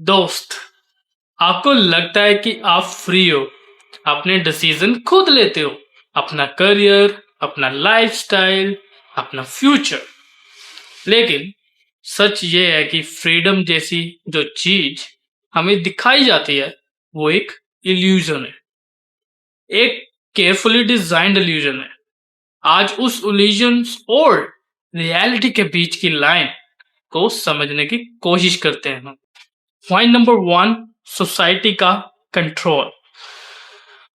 दोस्त, आपको लगता है कि आप फ्री हो, अपने डिसीजन खुद लेते हो, अपना करियर, अपना लाइफस्टाइल, अपना फ्यूचर। लेकिन सच ये है कि फ्रीडम जैसी जो चीज हमें दिखाई जाती है, वो एक इल्यूजन है, एक केयरफुली डिजाइंड इल्यूजन है। आज उस इल्यूजन और रियलिटी के बीच की लाइन को समझने की कोशिश करते हैं हम। पॉइंट नंबर वन, सोसाइटी का कंट्रोल।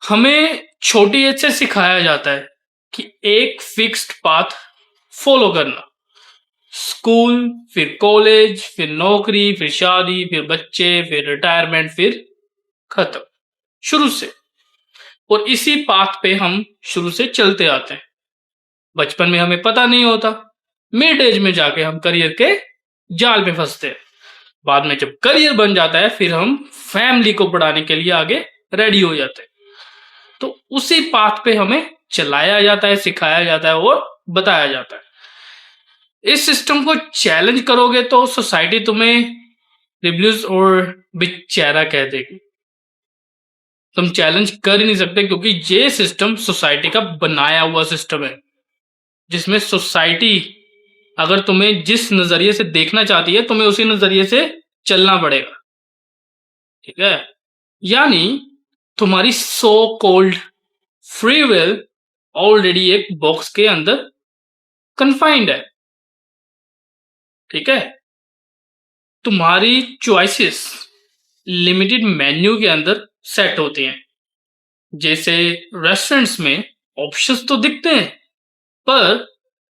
हमें छोटी एज से सिखाया जाता है कि एक फिक्स्ड पाथ फॉलो करना। स्कूल, फिर कॉलेज, फिर नौकरी, फिर शादी, फिर बच्चे, फिर रिटायरमेंट, फिर खत्म। शुरू से। और इसी पाथ पे हम शुरू से चलते आते हैं। बचपन में हमें पता नहीं होता, मिड एज में जाके हम करियर के जाल में फंसते हैं। बाद में जब करियर बन जाता है, फिर हम फैमिली को बढ़ाने के लिए आगे रेडी हो जाते हैं। तो उसी पाथ पे हमें चलाया जाता है, सिखाया जाता है और बताया जाता है। इस सिस्टम को चैलेंज करोगे तो सोसाइटी तुम्हें रिब्यूज और बेचारा कह देगी। तुम चैलेंज कर ही नहीं सकते, क्योंकि ये सिस्टम सोसाइटी का बनाया हुआ सिस्टम है, जिसमें सोसाइटी अगर तुम्हें जिस नजरिए से देखना चाहती है, तुम्हें उसी नजरिए से चलना पड़ेगा। ठीक है, यानी तुम्हारी so called free will already एक बॉक्स के अंदर कन्फाइंड है। ठीक है, तुम्हारी चॉइसेस लिमिटेड मेन्यू के अंदर सेट होती हैं। जैसे रेस्टोरेंट्स में ऑप्शंस तो दिखते हैं, पर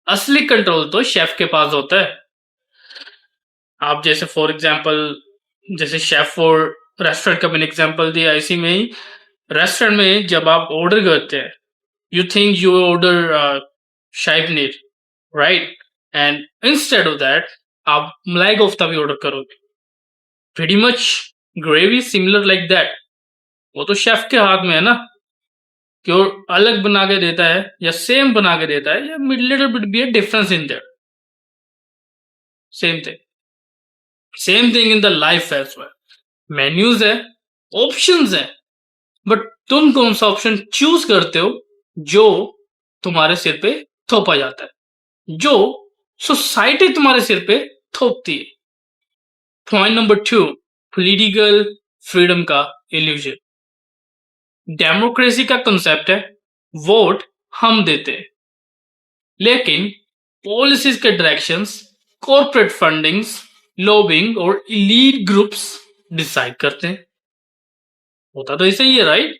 असली कंट्रोल तो शेफ के पास होता है। आप जैसे फॉर एग्जांपल, जैसे शेफ और रेस्टोरेंट का मैंने एग्जांपल दिया, इसी में ही रेस्टोरेंट में जब आप ऑर्डर करते हैं, you think you order shahi paneer, right? And instead of that आप मलाई कोफ्ता भी ऑर्डर करोगे। Pretty much gravy similar like that. वो तो शेफ के हाथ में है ना, कि वो अलग बना के देता है या सेम बना के देता है, या little bit be a difference in that. Same thing, same thing in the life as well. Menus है, ऑप्शंस है, बट तुम कौन सा ऑप्शन चूज करते हो जो तुम्हारे सिर पे थोपा जाता है, जो सोसाइटी तुम्हारे सिर पे थोपती है। Point number two, political freedom का इल्यूजन। डेमोक्रेसी का कंसेप्ट है वोट हम देते हैं, लेकिन पॉलिसीज के डायरेक्शंस कॉर्पोरेट फंडिंग्स, लॉबिंग और इलीट ग्रुप्स डिसाइड करते हैं। होता तो ऐसे ही है, राइट?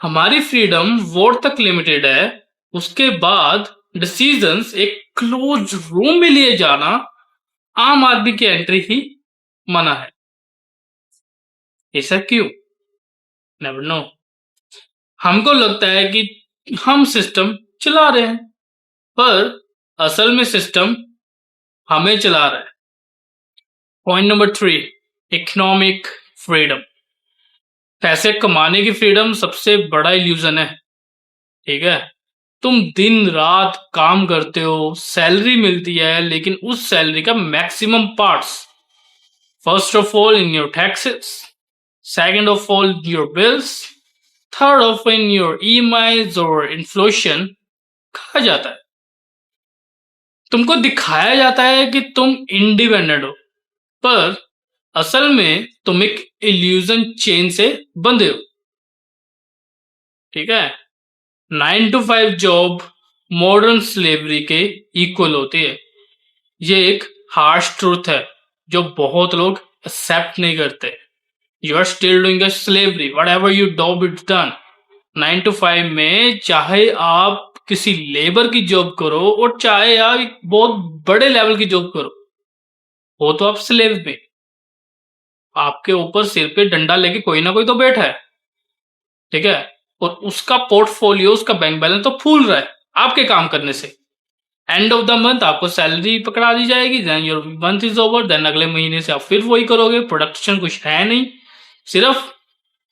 हमारी फ्रीडम वोट तक लिमिटेड है, उसके बाद डिसीजंस एक क्लोज रूम में लिए जाना आम आदमी की एंट्री ही मना है। ऐसा क्यों? Never know. हमको लगता है कि हम सिस्टम चला रहे हैं, पर असल में सिस्टम हमें चला रहा है। Point number three, economic freedom. पैसे कमाने की फ्रीडम सबसे बड़ा इल्यूजन है। ठीक है, तुम दिन रात काम करते हो, सैलरी मिलती है, लेकिन उस सैलरी का maximum parts first of all in your taxes, second of all your bills, third of in your EMIs और इन्फ्लेशन खा जाता है। तुमको दिखाया जाता है कि तुम इंडिपेंडेंट हो, पर असल में तुम एक इल्यूजन चेन से बंधे हो। ठीक है, 9 to 5 जॉब मॉडर्न स्लेवरी के इक्वल होती है। ये एक हार्श ट्रूथ है जो बहुत लोग एक्सेप्ट नहीं करते। You are still doing a slavery, whatever you do it's done. 9 to 5 में चाहे आप किसी लेबर की जॉब करो और चाहे आप एक बहुत बड़े लेवल की जॉब करो, हो तो आप स्लेव में। आपके ऊपर सिर पे डंडा लेके कोई ना कोई तो बैठा है। ठीक है, और उसका पोर्टफोलियो, उसका बैंक बैलेंस तो फूल रहा है आपके काम करने से। एंड ऑफ द मंथ आपको सैलरी पकड़ा दी जाएगी, then your month is over, then अगले महीने से आप फिर वही करोगे। प्रोडक्शन कुछ है नहीं, सिर्फ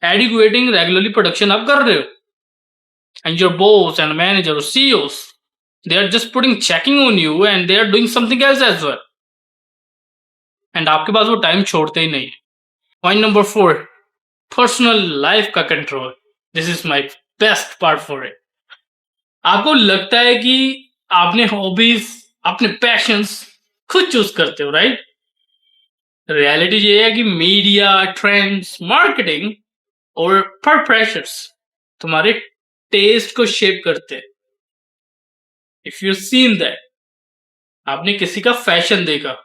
एडिक्वेटिंग रेगुलरली प्रोडक्शन आप कर रहे हो। And your boss and manager और CEOs, they are just putting checking on you and they are doing something else as well. And आपके पास वो टाइम छोड़ते ही नहीं है। पॉइंट नंबर 4, पर्सनल लाइफ का control. This is my best part for it. आपको लगता है कि आपने हॉबीज, अपने पैशंस खुद चूज करते हो, राइट? रियलिटी ये है कि मीडिया, ट्रेंड्स, मार्केटिंग और पर प्रेशर्स तुम्हारे टेस्ट को शेप करते हैं। इफ यू सीन दैट, आपने किसी का फैशन देखा,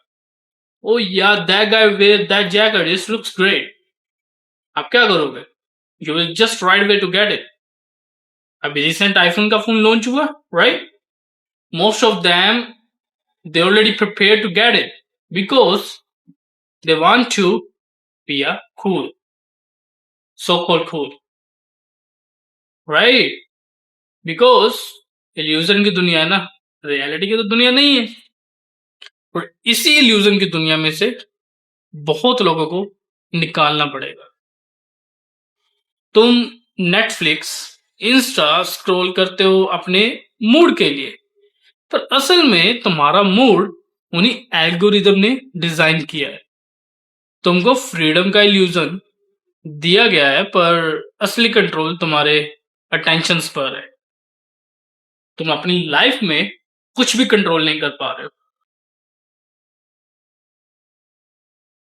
ओ यार that guy wear that jacket, this looks great, आप क्या करोगे? You will just right way to get it. अभी रिसेंट आईफोन का फोन लॉन्च हुआ, right? Most of them they already prepared to get it because they want to be a cool, so called cool, right? Because illusion की दुनिया है ना, reality की तो दुनिया नहीं है। और इसी इल्यूजन की दुनिया में से बहुत लोगों को निकालना पड़ेगा। तुम नेटफ्लिक्स, इंस्टा स्क्रॉल करते हो अपने मूड के लिए, पर असल में तुम्हारा मूड उन्हीं एल्गोरिदम ने डिजाइन किया है। तुमको फ्रीडम का इल्यूजन दिया गया है, पर असली कंट्रोल तुम्हारे अटेंशंस पर है। तुम अपनी लाइफ में कुछ भी कंट्रोल नहीं कर पा रहे हो।